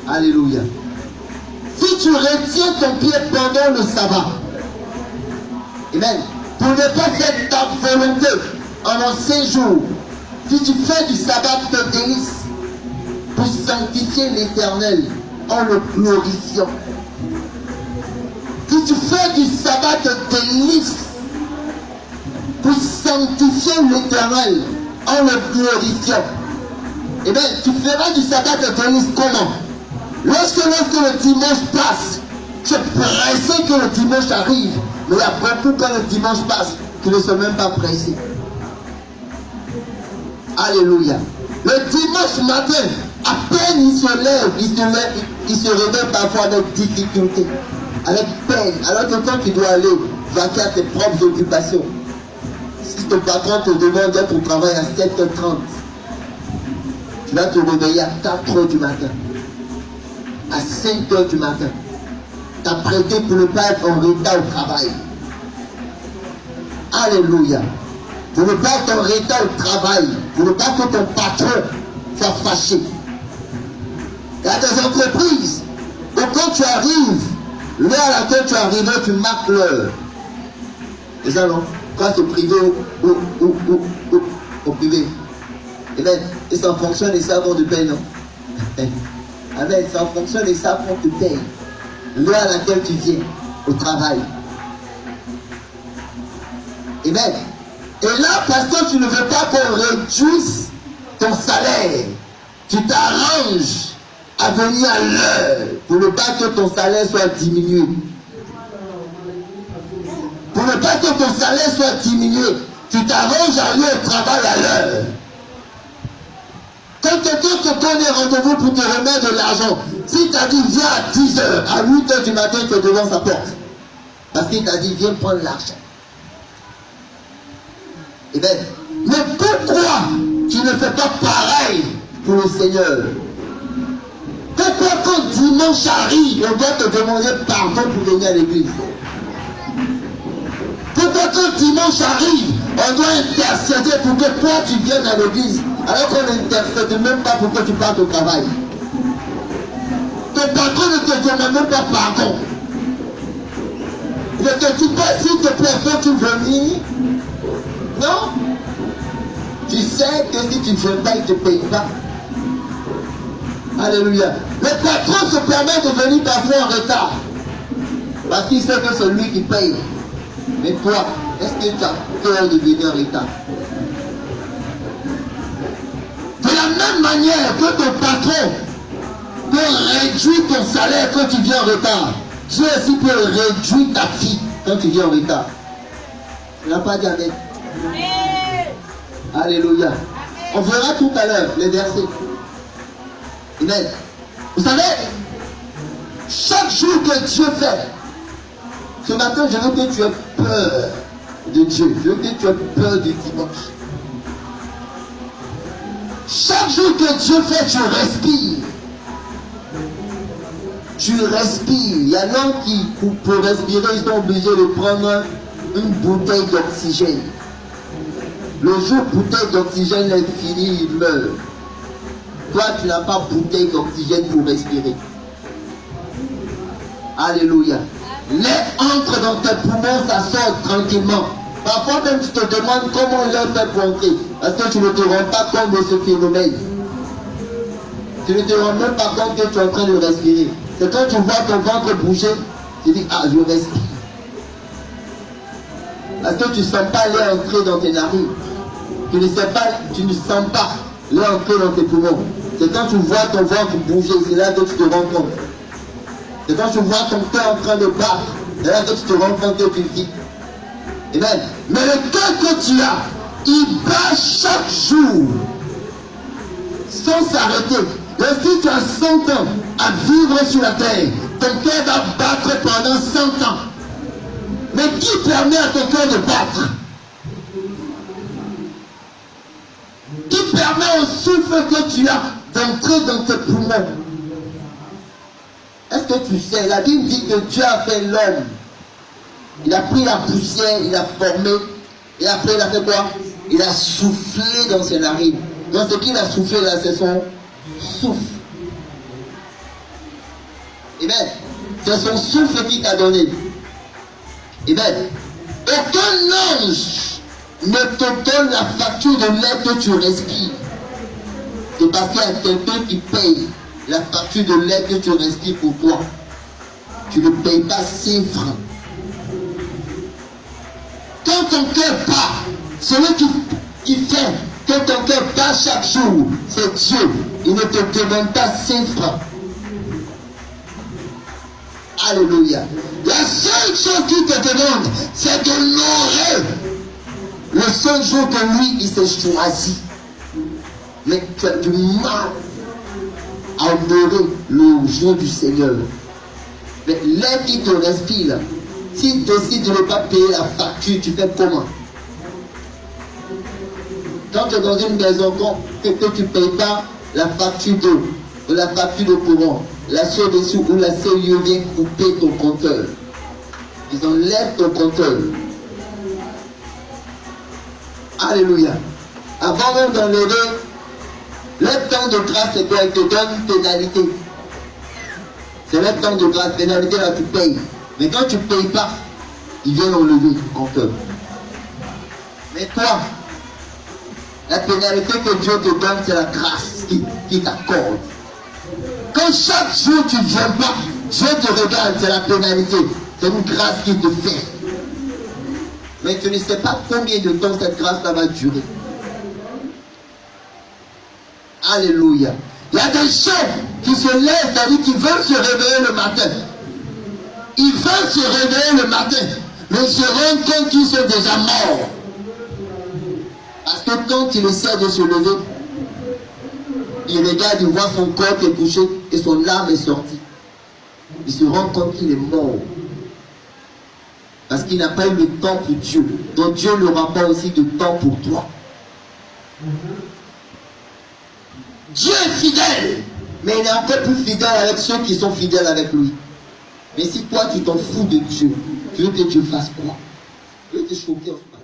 Alléluia. Si tu retiens ton pied pendant le sabbat, amen, pour ne pas faire ta volonté en 5 jours, si tu fais du sabbat ton délice, pour sanctifier l'Éternel en le glorifiant. Si tu fais du sabbat ton délice, pour sanctifier l'Éternel en le glorifiant, eh bien, tu feras du sabbat ton délice comment? Lorsque le dimanche passe, tu es pressé que le dimanche arrive. Mais il y a beaucoup quand le dimanche passe, qui ne sont même pas pressés. Alléluia. Le dimanche matin, à peine il se lève, il se réveille parfois avec difficulté, avec peine. Alors que quand tu dois aller vaquer à tes propres occupations, si ton patron te demande d'être au travail à 7h30, tu vas te réveiller à 4h du matin. À 5h du matin, t'apprêter pour ne pas être en retard au travail. Alléluia. Pour ne pas être en retard au travail, pour ne pas que ton patron soit fâché. Il y a des entreprises où quand tu arrives, l'heure à laquelle tu arrives, tu marques l'heure. C'est ça, non? Quand c'est privé ou au privé. Et bien, c'est en fonction des savons de paye, non? Amen, c'est en fonction des savons qu'on te paye. L'heure à laquelle tu viens au travail. Amen. Et là, parce que tu ne veux pas qu'on réduise ton salaire, tu t'arranges à venir à l'heure pour ne pas que ton salaire soit diminué. Pour ne pas que ton salaire soit diminué, tu t'arranges à aller au travail à l'heure. Quand quelqu'un te donne un rendez-vous pour te remettre de l'argent, s'il t'a dit viens à 10h, à 8h du matin, tu es devant sa porte. Parce qu'il t'a dit viens prendre l'argent. Eh bien, mais pourquoi tu ne fais pas pareil pour le Seigneur? Pourquoi quand dimanche arrive, on doit te demander pardon pour venir à l'église? Pourquoi quand dimanche arrive, on doit intercéder pour que toi tu viennes à l'église, alors qu'on n'intercède même pas pour que tu partes au travail? Ton patron ne te demande même pas pardon. Il ne te dit pas s'il te plaît, peux-tu venir? Non? Tu sais que si tu ne viens pas, il ne te paye pas. Alléluia. Le patron se permet de venir parfois en retard. Parce qu'il sait que c'est lui qui paye. Mais toi, est-ce que tu as peur de venir en retard? De la même manière que ton patron peut réduire ton salaire quand tu viens en retard, Dieu aussi peut réduire ta fille quand tu viens en retard. Tu n'as pas dit avec. Alléluia. On verra tout à l'heure les versets. Amen. Vous savez, chaque jour que Dieu fait, ce matin, je veux que tu aies peur de Dieu. Je veux que tu aies peur du dimanche. Chaque jour que Dieu fait, tu respires. Tu respires. Il y en a qui, pour respirer, ils sont obligés de prendre une bouteille d'oxygène. Le jour où bouteille d'oxygène est finie, il meurt. Toi, tu n'as pas bouteille d'oxygène pour respirer. Alléluia. L'air entre dans tes poumons, ça sort tranquillement. Parfois même tu te demandes comment il a fait pour entrer. Parce que tu ne te rends pas compte de ce phénomène. Tu ne te rends même pas compte que tu es en train de respirer. C'est quand tu vois ton ventre bouger, tu dis, ah, je respire. Parce que tu ne sens pas l'air entrer dans tes narines. Tu ne sens pas l'air entrer dans tes poumons. C'est quand tu vois ton ventre bouger, c'est là que tu te rends compte. C'est quand tu vois ton cœur en train de battre, c'est là que tu te rends compte que tu vis. Amen. Mais le cœur que tu as, il bat chaque jour, sans s'arrêter. Et si tu as 100 ans à vivre sur la terre, ton cœur va battre pendant 100 ans. Mais qui permet à ton cœur de battre? Qui permet au souffle que tu as d'entrer dans tes poumons? Est-ce que tu sais, la Bible dit que Dieu a fait l'homme. Il a pris la poussière, il a formé, et après il a fait quoi? Il a soufflé dans ses narines. Donc ce qu'il a soufflé là, c'est son souffle. Amen. C'est son souffle qui t'a donné. Amen. Aucun ange ne te donne la facture de l'air que tu respires. C'est parce qu'il y a quelqu'un qui paye la facture de l'air que tu respires pour toi. Tu ne payes pas 5 francs. Quand ton cœur bat, celui qui fait que ton cœur bat chaque jour, c'est Dieu. Il ne te demande pas 5 francs. Alléluia. La seule chose qu'il te demande, c'est de l'honorer. Le seul jour que lui, il s'est choisi. Mais tu as du mal à honorer le jour du Seigneur. Mais l'air qui te respire, s'il décide de ne pas payer la facture, tu fais comment? Quand tu es dans une maison, que tu ne payes pas la facture d'eau, ou la facture de courant, la CDSU ou la CIE vient couper ton compteur. Ils enlèvent ton compteur. Alléluia. Avant même d'enlever, le temps de grâce, c'est quoi? Il te donne une pénalité. C'est le temps de grâce, pénalité là tu payes. Mais quand tu ne payes pas, ils viennent enlever le compteur. Mais toi, la pénalité que Dieu te donne, c'est la grâce qui t'accorde. Quand chaque jour tu ne viens pas, Dieu te regarde, c'est la pénalité. C'est une grâce qui te fait. Mais tu ne sais pas combien de temps cette grâce-là va durer. Alléluia. Il y a des gens qui se lèvent, c'est-à-dire qui veulent se réveiller le matin. Ils veulent se réveiller le matin, mais ils se rendent compte qu'ils sont déjà morts. Parce que quand il essaie de se lever, il regarde, il voit son corps qui est touché et son âme est sortie. Il se rend compte qu'il est mort. Parce qu'il n'a pas eu le temps pour Dieu. Donc Dieu n'aura pas aussi de temps pour toi. Dieu est fidèle, mais il est encore plus fidèle avec ceux qui sont fidèles avec lui. Mais si toi tu t'en fous de Dieu, tu veux que Dieu fasse quoi? Tu veux te choquer en ce moment.